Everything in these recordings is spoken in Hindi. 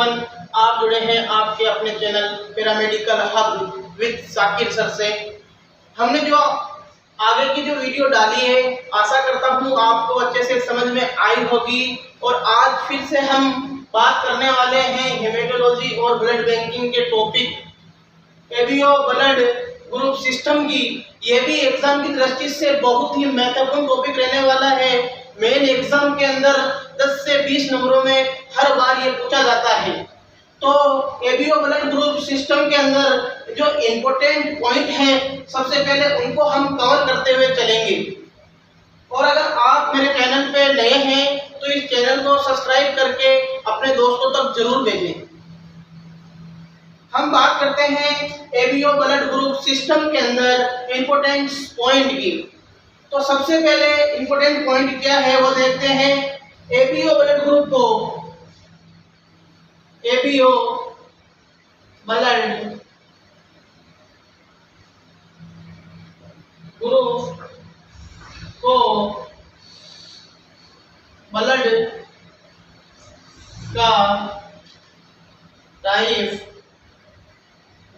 एवरीवन, आप जुड़े हैं आपके अपने channel paramedical hub with Sakir sir से। हमने जो आगे की जो वीडियो डाली है, आशा करता हूँ आपको अच्छे से समझ में आई होगी। और आज फिर से हम बात करने वाले हैं हेमेटोलॉजी और ब्लड बैंकिंग के topic ABO blood group system की। ये भी एग्जाम की दृष्टि से बहुत ही महत्वपूर्ण टॉपिक रहने वाला है। मेन एग्जाम के अंदर 10 से 20 नंबरों में हर बार ये पूछा जाता है। तो एबीओ ब्लड ग्रुप सिस्टम के अंदर जो इम्पोर्टेंट पॉइंट हैं, सबसे पहले उनको हम कवर करते हुए चलेंगे। और अगर आप मेरे चैनल पे नए हैं तो इस चैनल को सब्सक्राइब करके अपने दोस्तों तक जरूर भेजें। हम बात करते हैं एबीओ ब्लड ग्रुप सिस्टम के अंदर इम्पोर्टेंट पॉइंट की। तो सबसे पहले इम्पोर्टेंट पॉइंट क्या है वो देखते हैं। एबीओ ब्लड ग्रुप को एबीओ ब्लड ग्रुप को ब्लड का टाइप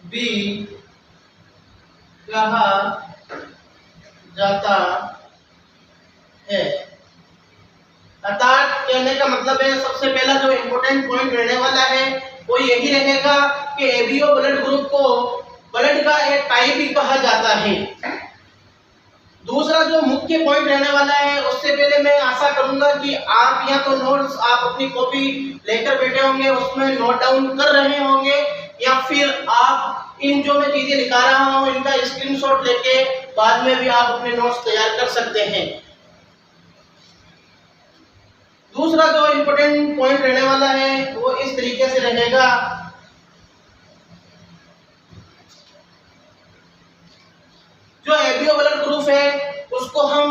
भी कहा जाता है। अर्थात कहने का मतलब है, सबसे पहला जो इम्पोर्टेंट पॉइंट रहने वाला है वो यही रहेगा कि एबीओ ब्लड ग्रुप को ब्लड का एक टाइप भी कहा जाता है। दूसरा जो मुख्य पॉइंट रहने वाला है, उससे पहले मैं आशा करूंगा कि आप या तो नोट्स आप अपनी कॉपी लेकर बैठे होंगे, उसमें नोट डाउन कर रहे होंगे, या फिर आप इन जो मैं चीजें लिखा रहा हूं इनका स्क्रीनशॉट लेके बाद में भी आप अपने नोट्स तैयार कर सकते हैं। दूसरा जो इम्पोर्टेंट पॉइंट रहने वाला है वो इस तरीके से रहेगा। जो एबीओ ब्लड ग्रुप है उसको हम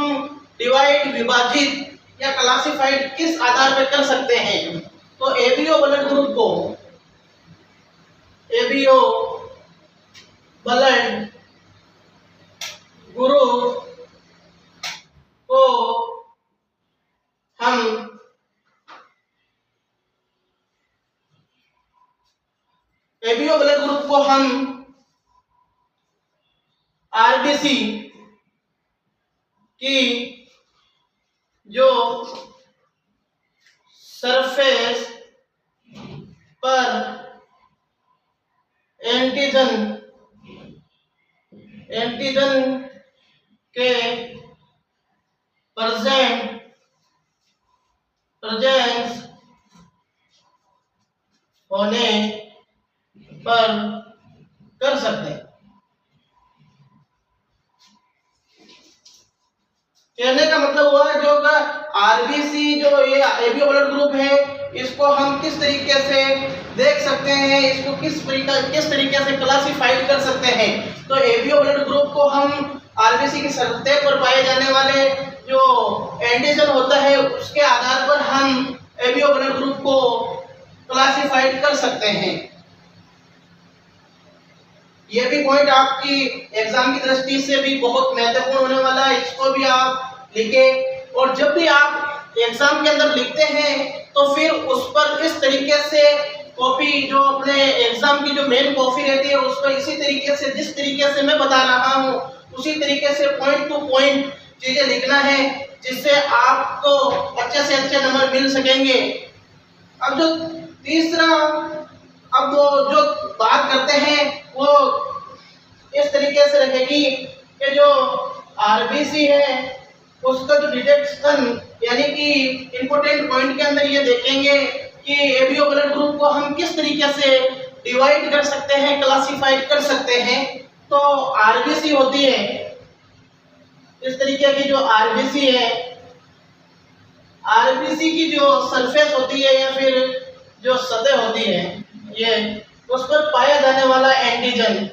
डिवाइड, विभाजित या क्लासिफाइड किस आधार पर कर सकते हैं। तो एबीओ ब्लड ग्रुप को एबीओ ब्लड ग्रुप को हम एबीओ ब्लड ग्रुप को हम आरबीसी की जो सरफेस पर एंटीजन के प्रेजेंस होने पर कर सकते हैं। कहने का मतलब हुआ जो आरबीसी जो ये एबीओ ब्लड ग्रुप है, इसको हम किस तरीके से देख सकते हैं, इसको किस तरीके से क्लासिफाइड कर सकते हैं। तो एबीओ ब्लड ग्रुप को हम आरबीसी की सतह पर पाए जाने वाले जो एंटीजन होता है उसके आधार पर हम एबीओ ब्लड ग्रुप को क्लासिफाइड कर सकते हैं। यह भी पॉइंट आपकी एग्जाम की दृष्टि से भी बहुत महत्वपूर्ण होने वाला है, इसको भी आप लिखें। और जब भी आप एग्जाम के अंदर लिखते हैं तो फिर उस पर इस तरीके से कॉपी जो अपने एग्जाम की जो मेन कॉपी रहती है उस पर इसी तरीके से, जिस तरीके से मैं बता रहा हूँ उसी तरीके से पॉइंट टू पॉइंट चीजें लिखना है, जिससे आपको अच्छे से अच्छे नंबर मिल सकेंगे। अब जो तीसरा अब वो जो बात करते हैं वो इस तरीके से रहेगी कि जो आरबीसी है उसका जो डिटेक्शन, यानी कि इंपॉर्टेंट पॉइंट के अंदर ये देखेंगे कि एबीओ ब्लड ग्रुप को हम किस तरीके से डिवाइड कर सकते हैं, क्लासिफाइड कर सकते हैं। तो आरबीसी होती है इस तरीके की, जो आरबीसी है, आरबीसी की जो सरफेस होती है या फिर जो सतह होती है, ये उस पर पाया जाने वाला एंटीजन,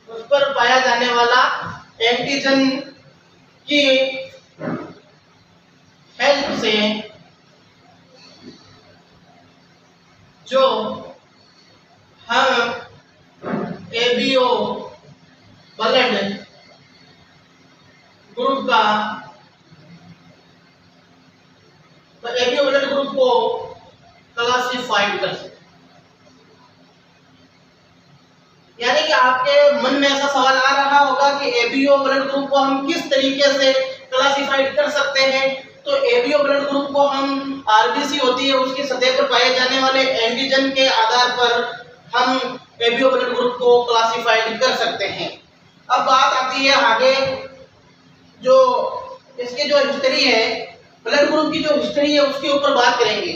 उस पर पाया जाने वाला एंटीजन की हेल्प से जो हम एबीओ ब्लड ग्रुप का, तो एबीओ ब्लड ग्रुप को क्लासिफाइड कर सकते हैं। यानी कि आपके मन में ऐसा सवाल आ रहा होगा कि एबीओ ब्लड ग्रुप को हम किस तरीके से क्लासिफाइड कर सकते हैं। तो एबीओ ब्लड ग्रुप को हम आरबीसी होती है उसकी सतह पर पाए जाने वाले एंटीजन के आधार पर हम एबीओ ब्लड ग्रुप को क्लासिफाइड कर सकते हैं। अब बात आती है आगे, जो इसकी जो हिस्ट्री है, ब्लड ग्रुप की जो हिस्ट्री है उसके ऊपर बात करेंगे।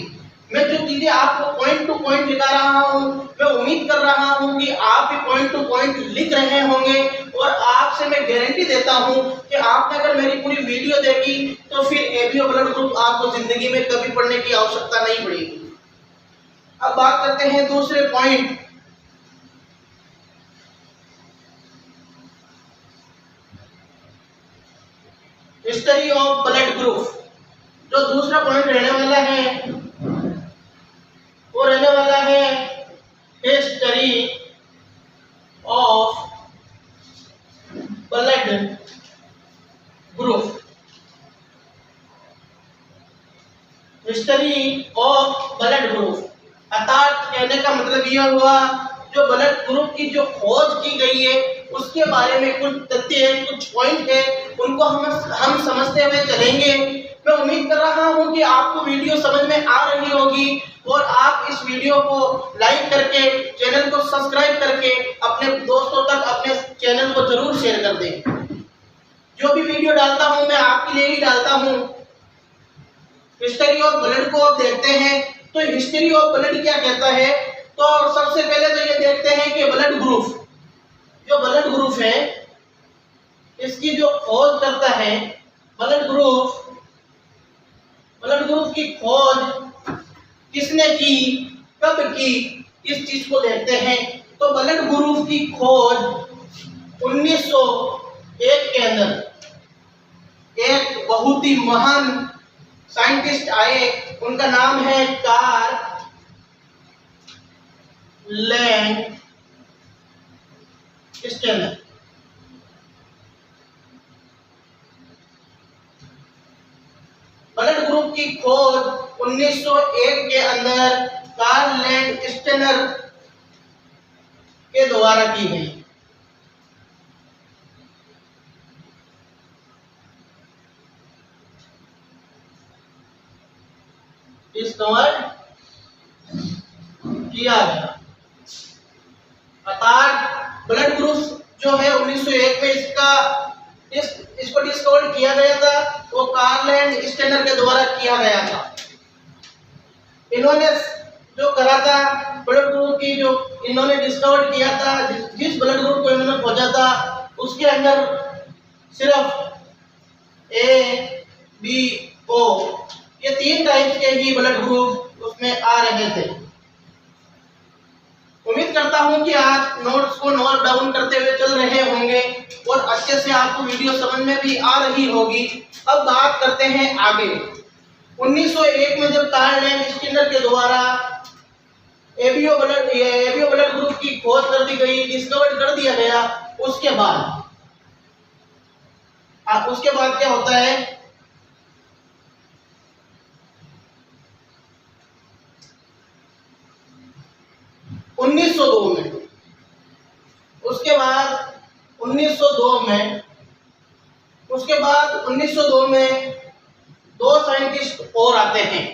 मैं जो चीजें आपको पॉइंट टू पॉइंट लिखा रहा हूँ, मैं उम्मीद कर रहा हूँ कि आप भी पॉइंट टू पॉइंट लिख रहे होंगे और आपसे मैं गारंटी देता हूँ कि आपने अगर मेरी पूरी वीडियो देखी तो फिर एबीओ ब्लड ग्रुप आपको जिंदगी में कभी पढ़ने की आवश्यकता नहीं पड़ेगी। अब बात करते हैं दूसरे point, history of blood group. जो दूसरा पॉइंट रहने वाला है वो रहने वाला है history of blood group. History of blood group अर्थात कहने का मतलब यह हुआ जो ब्लड ग्रुप की जो खोज की गई है उसके बारे में कुछ तथ्य है, कुछ पॉइंट है, उनको हम समझते हुए चलेंगे। मैं उम्मीद कर रहा हूं कि आपको वीडियो समझ में आ रही होगी और आप इस वीडियो को लाइक करके, चैनल को सब्सक्राइब करके अपने दोस्तों तक अपने चैनल को जरूर शेयर कर दें। जो भी वीडियो डालता हूं मैं आपके लिए ही डालता हूं। हिस्ट्री ऑफ ब्लड को आप देखते हैं तो हिस्ट्री ऑफ ब्लड क्या कहता है, तो सबसे पहले तो ये देखते हैं कि ब्लड ग्रुप, जो ब्लड ग्रुप है इसकी जो खोज करता है, ब्लड ग्रुप की खोज किसने की, कब की, इस चीज को देखते हैं। तो ब्लड ग्रुप की खोज 1901 के अंदर एक बहुत ही महान साइंटिस्ट आए, उनका नाम है कार्ल लैंडस्टेनर। ब्लड ग्रुप की खोज 1901 के अंदर कार्ल लैंडस्टेनर के द्वारा की गई। डिस्कवर किया गया अर्थात ब्लड ग्रुप जो है 1901 में इसको डिस्कवर किया गया था, वो कार्ल लैंडस्टेनर के द्वारा किया गया था। इन्होंने जो करा था ब्लड ग्रुप की, जो इन्होंने डिस्कवर किया था, जिस ब्लड ग्रुप को इन्होंने खोजा था उसके अंदर सिर्फ ए बी ओ ये 3 टाइप्स के ही ब्लड ग्रुप उसमें आ रहे थे। उम्मीद करता हूं कि आज नोट्स को नोट डाउन करते हुए चल रहे होंगे और अच्छे से आपको वीडियो समझ में भी आ रही होगी। अब बात करते हैं आगे। 1901 में जब कार्ल लैंडस्टेनर के द्वारा एबीओ ब्लड ग्रुप की खोज कर दी गई, डिस्कवर कर दिया गया, उसके बाद क्या होता है, उसके बाद 1902 में 2 साइंटिस्ट और आते हैं,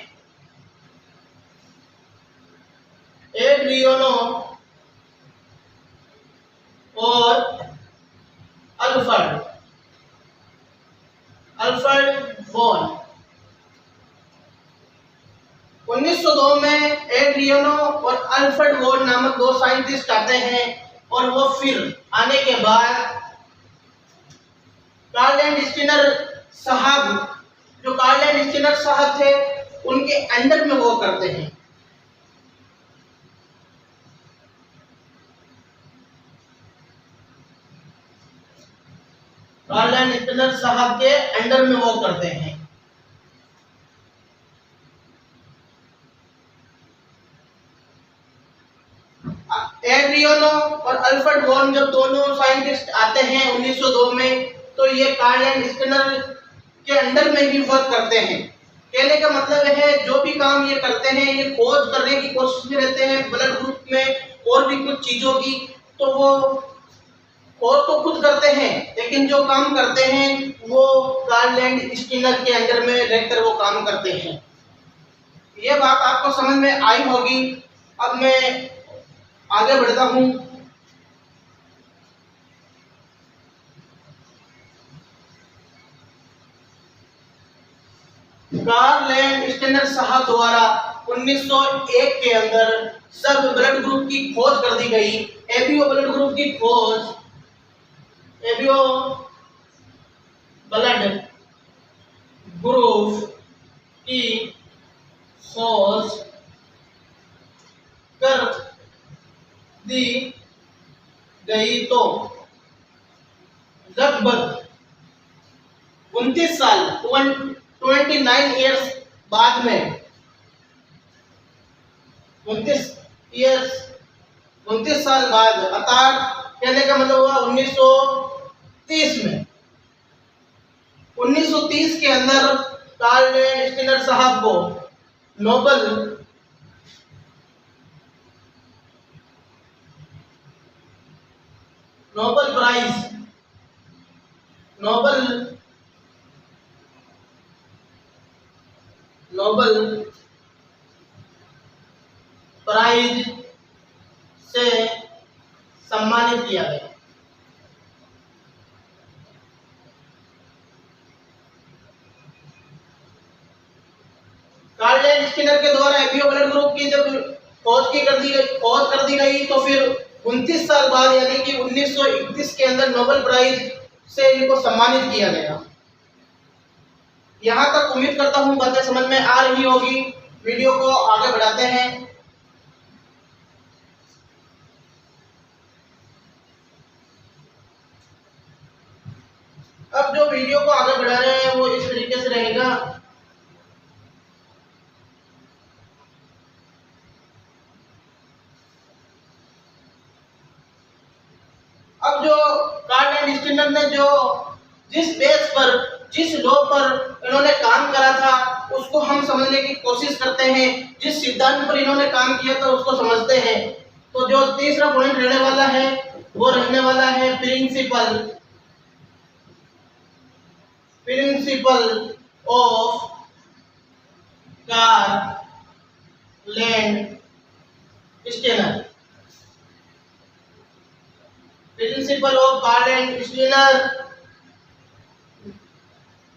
एड्रियानो और अल्फ्रेड बोन। 1902 में एड्रियानो और अल्फ्रेड बोन नामक 2 साइंटिस्ट आते हैं और वो फिर आने के बाद कार्ल लैंडस्टेनर साहब थे उनके अंडर में वो करते हैं। कार्ल लैंडस्टेनर साहब के अंडर में वो करते हैं। एड्रियानो और अल्फ्रेड बोन जब दोनों साइंटिस्ट आते हैं 1902 में, तो ये कार्ल लैंडस्टेनर के अंडर में ही वर्क करते हैं। कहने का मतलब है जो भी काम ये करते हैं ये खोज करने की कोशिश में रहते हैं ब्लड ग्रुप में और भी कुछ चीजों की, तो वो खोज तो खुद करते हैं लेकिन जो काम करते हैं वो कार्ल लैंड स्टीनर के अंडर में रहकर वो काम करते हैं। ये बात आपको समझ में आई होगी। अब मैं आगे बढ़ता हूँ। कार्ल लैंड स्टीनर साहब द्वारा 1901 के अंदर सब ब्लड ग्रुप की खोज कर दी गई। एबीओ ब्लड ग्रुप की खोज, एबीओ ब्लड ग्रुप की खोज कर दी गई तो लगभग 29 साल 29 ईयर्स बाद में 29 साल बाद, अर्थात कहने का मतलब हुआ 1930 में, 1930 के अंदर कार्ल लैंड स्टीनर साहब को नोबल प्राइज, नोबल प्राइज से सम्मानित किया गया। कार्ल लैंड स्टीनर के द्वारा एबीओ ब्लड ग्रुप की जब खोज कर दी गई तो फिर 29 साल बाद यानी कि 1931 के अंदर नोबेल प्राइज से इनको सम्मानित किया गया। यहाँ तक उम्मीद करता हूँ बातें समझ में आ रही होगी। वीडियो को आगे बढ़ाते हैं। अब जो वीडियो को आगे बढ़ा रहे हैं वो इस तरीके से रहेगा। अब जो कार्ल लैंड स्टीनर ने जो जिस बेस पर, जिस लॉ पर इन्होंने काम करा था उसको हम समझने की कोशिश करते हैं। जिस सिद्धांत पर इन्होंने काम किया था उसको समझते हैं। तो जो तीसरा पॉइंट रहने वाला है वो रहने वाला है principle of Karl Landsteiner. Principle of Karl Landsteiner,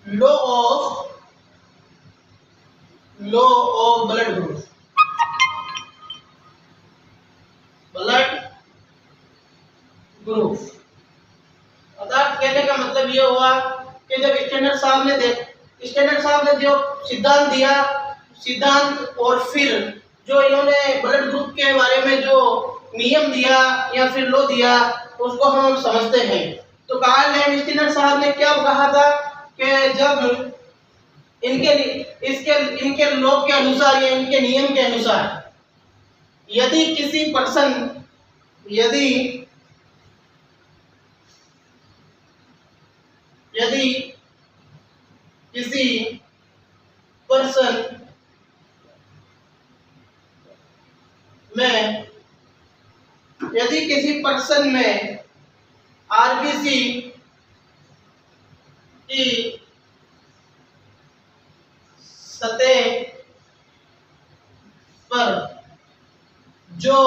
law of blood group, अर्थात कहने का मतलब ये हुआ कि जब स्टीनर साहब ने जो सिद्धांत दिया, सिद्धांत और फिर जो इन्होंने ब्लड ग्रुप के बारे में जो नियम दिया या फिर लॉ दिया उसको हम समझते हैं। तो कार्ल लैंड स्टीनर साहब ने क्या कहा था कि जब इनके लॉ के अनुसार या इनके नियम के अनुसार यदि किसी पर्सन में आरबीसी की सतह पर जो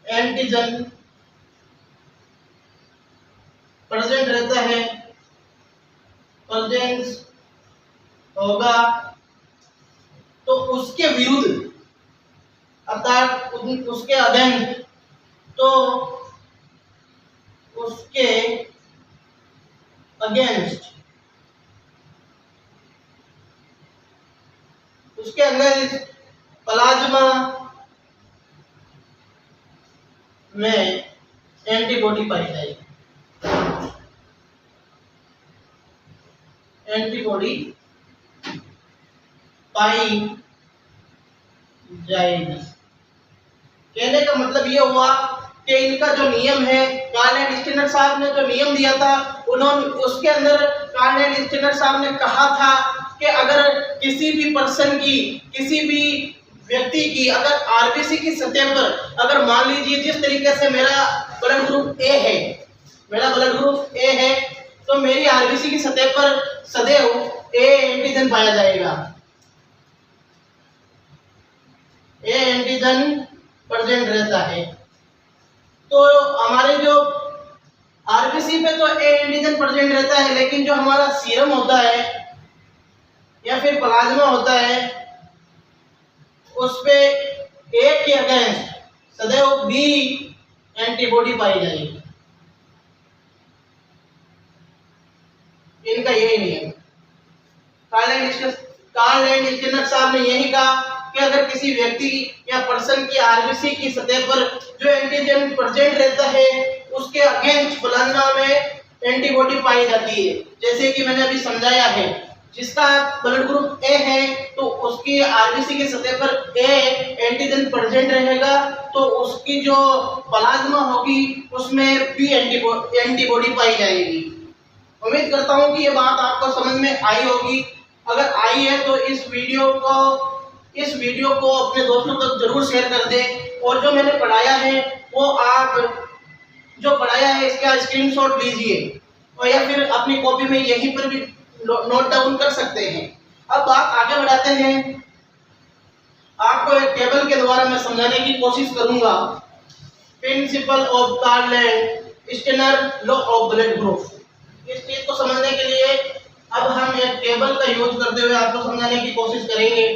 एंटीजन प्रेजेंट रहता है, प्रेजेंस होगा, तो उसके विरुद्ध अर्थात उसके अगेंस्ट, तो उसके अगेंस्ट प्लाज्मा में एंटीबॉडी पाई जाएगी, कहने का मतलब ये हुआ कि इनका जो नियम है, कार्ल लैंड स्टीनर साहब ने जो नियम दिया था उन्होंने उसके अंदर कार्ल लैंड स्टीनर साहब ने कहा था कि अगर किसी भी पर्सन की, किसी भी व्यक्ति की अगर आरबीसी की सतह पर अगर मान लीजिए जिस तरीके से मेरा ब्लड ग्रुप ए है, मेरा ब्लड ग्रुप ए है, तो मेरी आरबीसी की सतह पर सदैव ए एंटीजन पाया जाएगा, ए एंटीजन प्रेजेंट रहता है। तो हमारे जो आरबीसी पे तो ए एंटीजन प्रेजेंट रहता है, लेकिन जो हमारा सीरम होता है या फिर प्लाज्मा होता है उस पे ए के अगेंस्ट सदैव बी एंटीबॉडी पाई जाएगी। इनका यही नियम। कार्ल एंड स्किनर साहब ने यही कहा कि अगर किसी व्यक्ति या पर्सन की आरबीसी की सतह पर जो एंटीजन प्रेजेंट रहता है उसके अगेंस्ट प्लाज्मा में एंटीबॉडी पाई जाती है। जैसे कि मैंने अभी समझाया है, जिसका ब्लड ग्रुप ए है तो उसकी आरबीसी की सतह पर ए एंटीजन प्रेजेंट रहेगा, तो उसकी जो प्लाज्मा होगी उसमें बी एंटीबॉडी पाई जाएगी। उम्मीद करता हूं कि ये बात आपको समझ में आई होगी। अगर आई है तो इस वीडियो को अपने दोस्तों तक जरूर शेयर कर दें, और जो मैंने पढ़ाया है वो आप जो पढ़ाया है इसका स्क्रीनशॉट लीजिए और या फिर अपनी कॉपी में यहीं पर भी नोट डाउन कर सकते हैं। अब बात आगे बढ़ाते हैं। आपको एक टेबल के द्वारा मैं समझाने की कोशिश करूंगा। Principle of Karl and Skinner law of blood group. इस चीज को समझने के लिए अब हम एक टेबल का यूज करते हुए आपको समझाने की कोशिश करेंगे।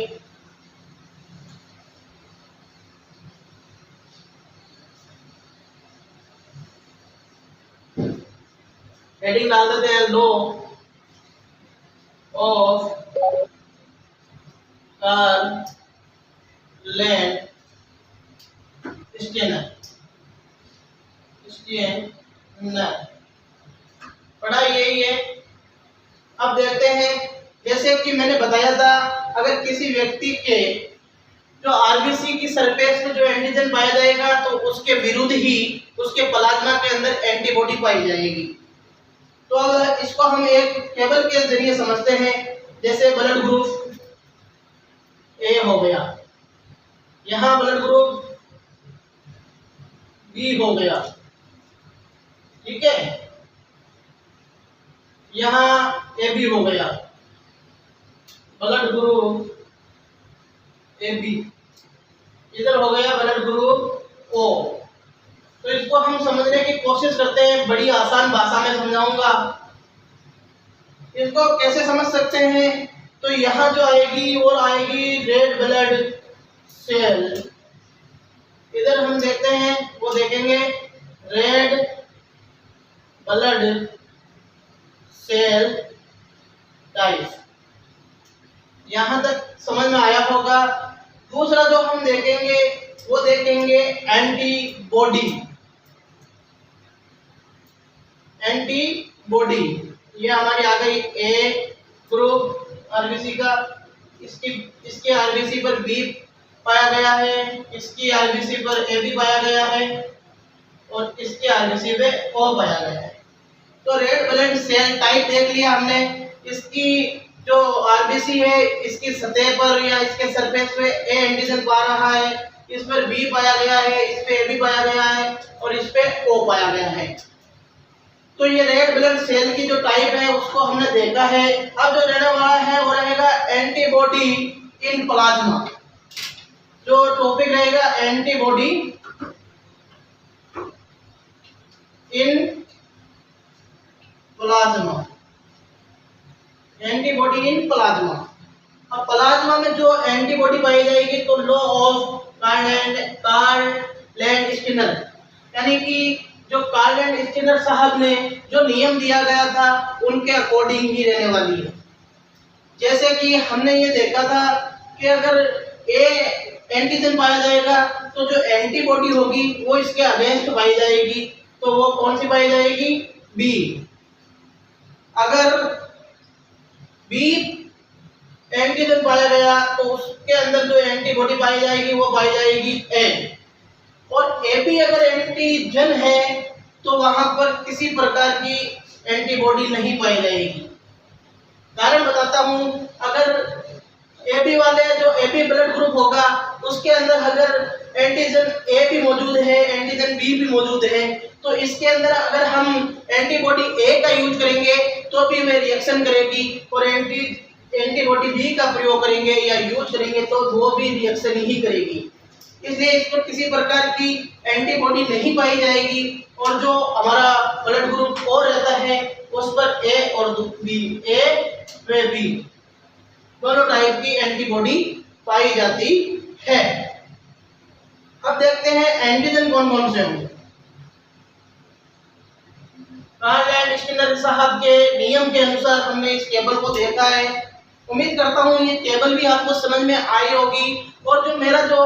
हेडिंग डाल देते हैं law of Karl and Skinner. पढ़ाई यही है। अब देखते हैं, जैसे कि मैंने बताया था, अगर किसी व्यक्ति के जो आरबीसी की सरफेस पे जो एंटीजन पाया जाएगा तो उसके विरुद्ध ही उसके प्लाज्मा के अंदर एंटीबॉडी पाई जाएगी। तो अब इसको हम एक टेबल के जरिए समझते हैं। जैसे ब्लड ग्रुप ए हो गया, यहाँ ब्लड ग्रुप बी हो गया, ठीक है, यहाँ ए बी हो गया, ब्लड ग्रुप ए बी, इधर हो गया ब्लड ग्रुप ओ। तो इसको हम समझने की कोशिश करते हैं, बड़ी आसान भाषा में समझाऊंगा। इसको कैसे समझ सकते हैं, तो यहाँ जो आएगी वो आएगी रेड ब्लड सेल। इधर हम देखते हैं, वो देखेंगे रेड ब्लड सेल टाइप। यहाँ तक समझ में आया होगा। दूसरा जो हम देखेंगे वो देखेंगे एंटीबॉडी। एंटीबॉडी ये हमारी आ गई ए ग्रुप आरबीसी का, इसके आरबीसी पर बी पाया गया है, इसकी आरबीसी पर ए बी पाया गया है और इसके आरबीसी पे ओ पाया गया है। तो रेड ब्लड सेल टाइप देख लिया हमने। इसकी जो आरबीसी है इसकी सतह पर या इसके सरफेस पे ए एंटीजन पा रहा है, इस पर बी पाया गया है, इस पे ए बी पाया गया है और इस पे ओ पाया गया है। तो ये रेड ब्लड सेल की जो टाइप है उसको हमने देखा है। अब जो रहने वाला है वो रहेगा एंटीबॉडी इन प्लाज्मा। जो टॉपिक रहेगा antibody in plasma. Antibody in plasma. अब प्लाज्मा में जो एंटीबॉडी पाई जाएगी तो law of Karl and Skinner, यानी कि जो कार्ल एंड स्किनर साहब ने जो नियम दिया गया था उनके अकॉर्डिंग ही रहने वाली है। जैसे कि हमने ये देखा था कि अगर ए एंटीजन पाया जाएगा तो जो एंटीबॉडी होगी वो इसके अगेंस्ट पाई जाएगी, तो वो कौन सी पाई जाएगी, बी। अगर बी एंटीजन पाया गया तो उसके अंदर जो एंटीबॉडी पाई जाएगी वो पाई जाएगी ए। और ए बी अगर एंटीजन है तो वहां पर किसी प्रकार की एंटीबॉडी नहीं पाई जाएगी। कारण बताता हूँ। अगर AB वाले जो AB ब्लड ग्रुप होगा उसके अंदर अगर एंटीजन A भी मौजूद है, एंटीजन B भी मौजूद है, तो इसके अंदर अगर हम एंटीबॉडी A का यूज करेंगे तो भी वह रिएक्शन करेगी, और एंटीबॉडी B का प्रयोग करेंगे या यूज करेंगे तो वो भी रिएक्शन ही करेगी। इसलिए इस पर किसी प्रकार की एंटीबॉडी नहीं पाई जाएगी, और जो हमारा ब्लड ग्रुप O रहता है उस पर A और B, A व B दोनों टाइप की एंटीबॉडी पाई जाती है। अब देखते हैं एंटीजन कौन कौन से होंगे। कार्ल स्किनर साहब के नियम के अनुसार हमने इस टेबल को देखा है। उम्मीद करता हूँ ये टेबल भी आपको समझ में आई होगी, और जो मेरा जो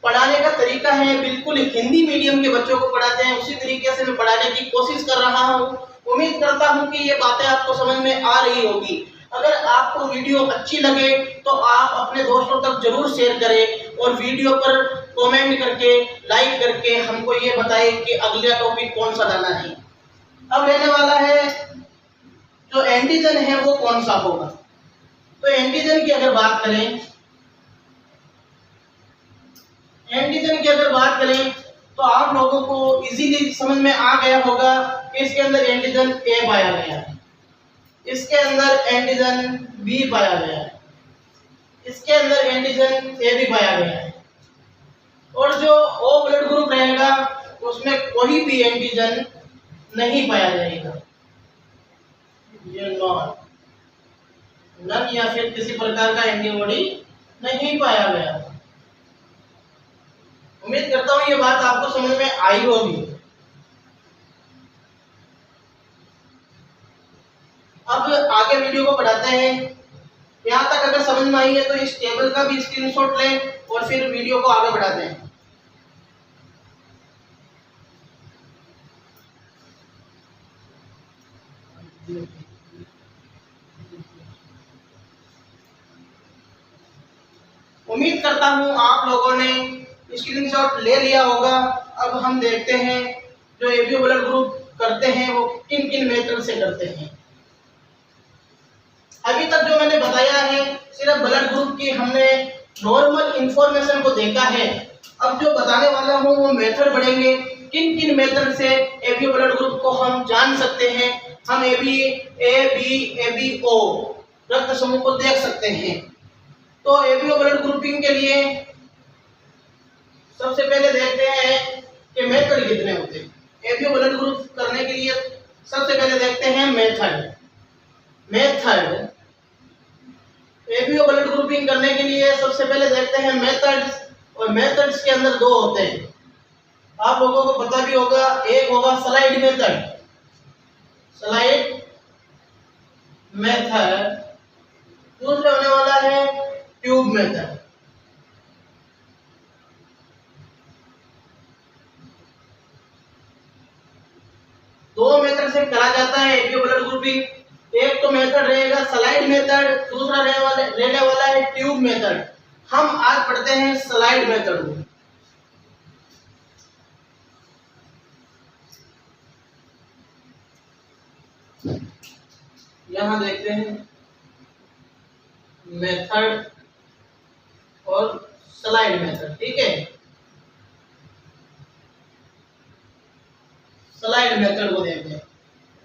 पढ़ाने का तरीका है बिल्कुल हिंदी मीडियम के बच्चों को पढ़ाते हैं उसी तरीके से मैं पढ़ाने की कोशिश कर रहा हूँ। उम्मीद करता हूँ कि ये बातें आपको समझ में आ रही होगी। अगर आपको वीडियो अच्छी लगे तो आप अपने दोस्तों तक जरूर शेयर करें, और वीडियो पर कमेंट करके लाइक करके हमको ये बताएं कि अगला टॉपिक कौन सा लाना है। अब रहने वाला है जो एंटीजन है वो कौन सा होगा। तो एंटीजन की अगर बात करें, तो आप लोगों को इजीली समझ में आ गया होगा कि इसके अंदर एंटीजन A पाया गया है, इसके अंदर एंटीजन B पाया गया है, इसके अंदर एंटीजन A भी पाया गया है, और जो O ब्लड ग्रुप रहेगा उसमें कोई भी एंटीजन नहीं पाया जाएगा, ये नॉन या फिर किसी प्रकार का एंटीबॉडी नहीं पाया गया। उम्मीद करता हूँ ये बात आपको समझ में आई होगी। अब आगे वीडियो को बढ़ाते हैं। यहाँ तक अगर समझ में आई है तो इस टेबल का भी स्क्रीनशॉट लें और फिर वीडियो को आगे बढ़ाते हैं। उम्मीद करता हूँ आप लोगों ने स्क्रीनशॉट ले लिया होगा। अब हम देखते हैं जो AB ब्लड ग्रुप करते हैं वो किन किन मेथड से करते हैं। अभी तक जो मैंने बताया है सिर्फ ब्लड ग्रुप की हमने नॉर्मल इंफॉर्मेशन को देखा है। अब जो बताने वाला हूँ वो मेथड बढ़ेंगे, किन किन मेथड से AB ब्लड ग्रुप को हम जान सकते हैं। हम ABO रक्त समूह को देख सकते हैं। तो ABO ब्लड ग्रुपिंग के लिए सबसे पहले देखते हैं कि मेथड कितने होते हैं। ABO ब्लड ग्रुप करने के लिए सबसे पहले देखते हैं मेथड। ABO ब्लड ग्रुपिंग करने के लिए सबसे पहले देखते हैं मेथड्स, और मेथड्स के अंदर दो होते हैं, आप लोगों को पता भी होगा। एक होगा स्लाइड मेथड, दूसरा होने वाला है ट्यूब मेथड। दो मेथड से करा जाता है ABO ब्लड ग्रुपिंग। एक तो मेथड रहेगा स्लाइड मेथड, दूसरा रहने वाला है ट्यूब मेथड। हम आज पढ़ते हैं स्लाइड मेथड को। यहां देखते हैं मेथड और स्लाइड मेथड, ठीक है। स्लाइड मेथड को देखते हैं।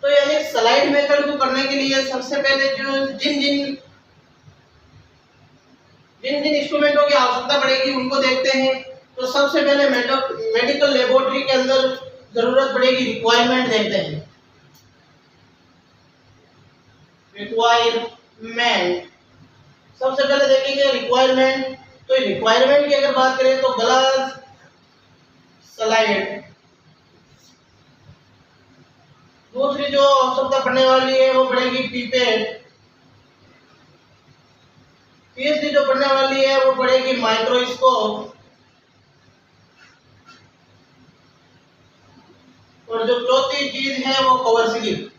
तो यानी स्लाइड मेथड को करने के लिए सबसे पहले जो जिन इंस्ट्रूमेंटों की आवश्यकता पड़ेगी उनको देखते हैं। तो सबसे पहले मेडिकल लेबोरेटरी के अंदर जरूरत पड़ेगी, रिक्वायरमेंट देखते हैं। रिक्वायरमेंट सबसे पहले देखेंगे रिक्वायरमेंट। तो रिक्वायरमेंट की अगर बात करें तो ग्लास स्लाइड। दूसरी जो आवश्यकता पड़ने वाली है वो पड़ेगी पीपेट। तीसरी जो पड़ने वाली है वो पड़ेगी माइक्रोस्कोप। और जो चौथी चीज है वो कवर स्लिप।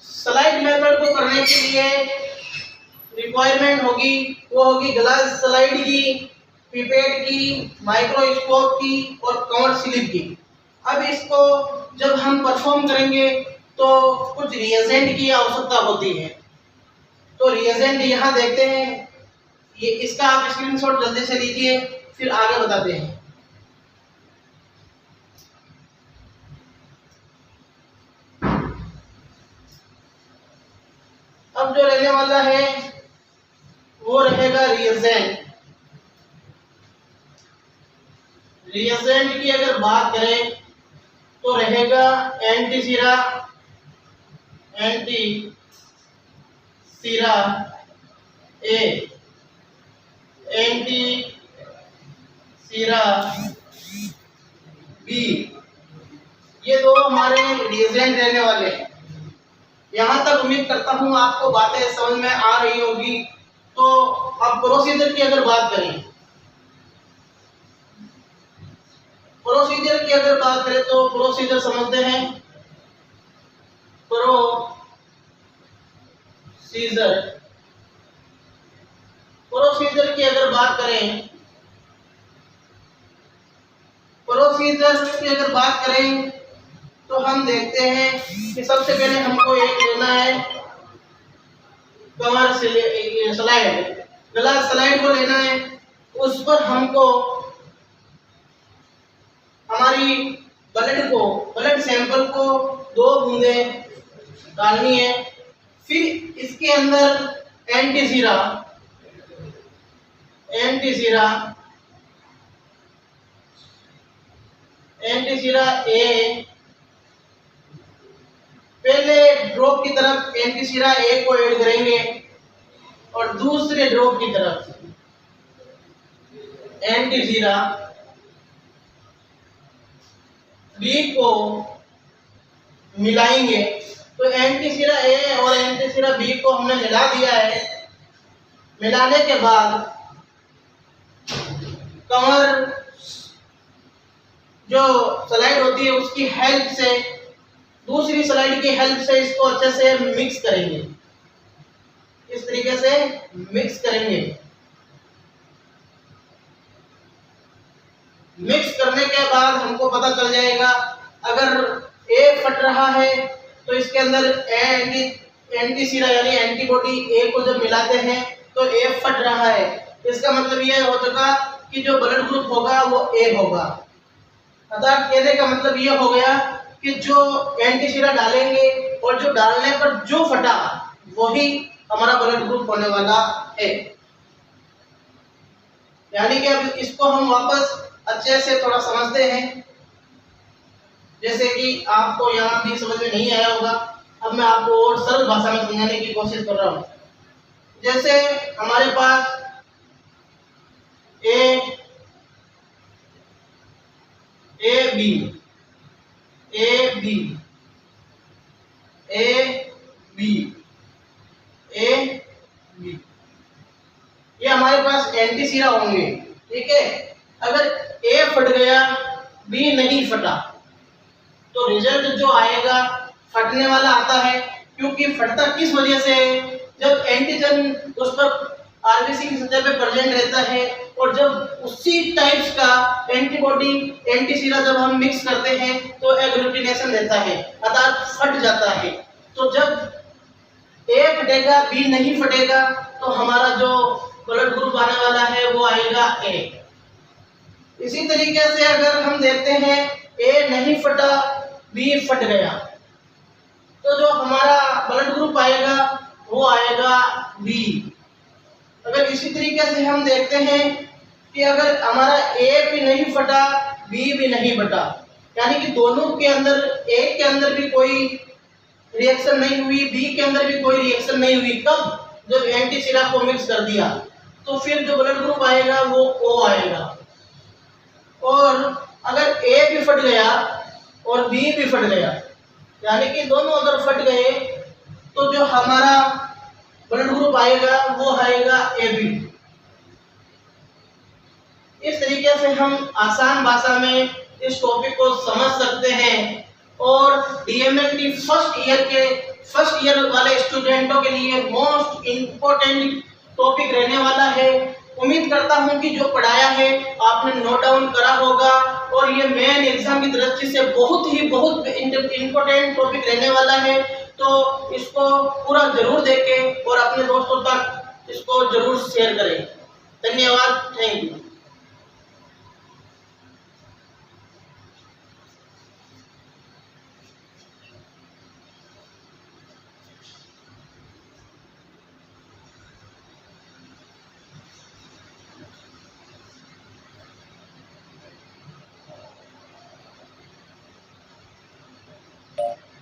स्लाइड मेथड को करने के लिए रिक्वायरमेंट होगी वो होगी ग्लास स्लाइड की, पिपेट की, माइक्रोस्कोप की और कवर स्लिप की। अब इसको जब हम परफॉर्म करेंगे तो कुछ रिएजेंट की आवश्यकता होती है। तो रिएजेंट यहाँ देखते हैं, ये इसका आप स्क्रीनशॉट जल्दी से लीजिए, फिर आगे बताते हैं। अब जो रहने वाला है वो रहेगा रिएजेंट। रिएजेंट की अगर बात करें तो रहेगा एंटीसीरा, एंटीसीरा ए, एंटीसीरा बी, ये दो हमारे रिएजेंट रहने वाले हैं। यहाँ तक उम्मीद करता हूँ आपको बातें समझ में आ रही होगी। तो अब प्रोसीजर की अगर बात करें, प्रोसीजर की अगर बात करें तो प्रोसीजर समझते हैं। प्रोसीजर की अगर बात करें, प्रोसीजर की अगर बात करें तो हम देखते हैं कि सबसे पहले हमको एक लेना है कवर स्लाइड, ग्लास स्लाइड को लेना है। उस पर हमको हमारी ब्लड सैंपल को 2 बूंदे डालनी है। फिर इसके अंदर एंटीसीरा ए, पहले ड्रॉप की तरफ एंटीसीरा ए को ऐड करेंगे और दूसरे ड्रॉप की तरफ एंटीसीरा बी को मिलाएंगे। तो एंटीसीरा ए और एंटीसीरा बी को हमने मिला दिया है। मिलाने के बाद कवर जो स्लाइड होती है उसकी हेल्प से, दूसरी स्लाइड की हेल्प से इसको अच्छे से मिक्स करेंगे। इस तरीके से मिक्स करेंगे। मिक्स करने के बाद हमको पता चल जाएगा, अगर ए फट रहा है तो इसके अंदर एंटीसीरा यानी एंटीबॉडी ए को जब मिलाते हैं तो ए फट रहा है। इसका मतलब यह हो चुका कि जो ब्लड ग्रुप होगा वो ए होगा। अर्थात कहने का मतलब यह हो गया कि जो एंटीसीरा डालेंगे और जो डालने पर जो फटा वही हमारा ब्लड ग्रुप होने वाला है। यानी कि अब इसको हम वापस अच्छे से थोड़ा समझते हैं, जैसे कि आपको यहाँ भी समझ में नहीं आया होगा। अब मैं आपको और सरल भाषा में समझाने की कोशिश कर रहा हूँ। जैसे हमारे पास ए बी ये हमारे पास एंटीसीरा होंगे। ठीक है, अगर ए फट गया बी नहीं फटा तो रिजल्ट जो आएगा फटने वाला आता है। क्योंकि फटता किस वजह से है, जब एंटीजन उस पर आरबीसी की सतह पे प्रेजेंट रहता है और जब उसी टाइप्स का एंटीबॉडी एंटीसीरा जब हम मिक्स करते हैं तो एग्लूटिनेशन देता है, अर्थात फट जाता है। तो जब ए फटेगा बी नहीं फटेगा तो हमारा जो ब्लड ग्रुप आने वाला है वो आएगा ए। इसी तरीके से अगर हम देखते हैं ए नहीं फटा बी फट गया तो जो हमारा ब्लड ग्रुप आएगा वो आएगा बी। अगर इसी तरीके से हम देखते हैं कि अगर हमारा ए भी नहीं फटा बी भी नहीं फटा, यानी कि दोनों के अंदर, ए के अंदर भी कोई रिएक्शन नहीं हुई, बी के अंदर भी कोई रिएक्शन नहीं हुई, कब जब एंटीसीरा को मिक्स कर दिया तो फिर जो ब्लड ग्रुप आएगा वो ओ आएगा। और अगर ए भी फट गया और बी भी फट गया, यानी कि दोनों अगर फट गए तो जो हमारा ब्लड ग्रुप आएगा वो आएगा ए बी। इस तरीके से हम आसान भाषा में इस टॉपिक को समझ सकते हैं। और डीएमएलटी फर्स्ट ईयर वाले स्टूडेंटों के लिए मोस्ट इम्पोर्टेंट टॉपिक रहने वाला है। उम्मीद करता हूं कि जो पढ़ाया है आपने नोट डाउन करा होगा और ये मेन एग्जाम की दृष्टि से बहुत इम्पोर्टेंट टॉपिक रहने वाला है। तो इसको पूरा जरूर देखें और अपने दोस्तों तक इसको जरूर शेयर करें। धन्यवाद, थैंक यू।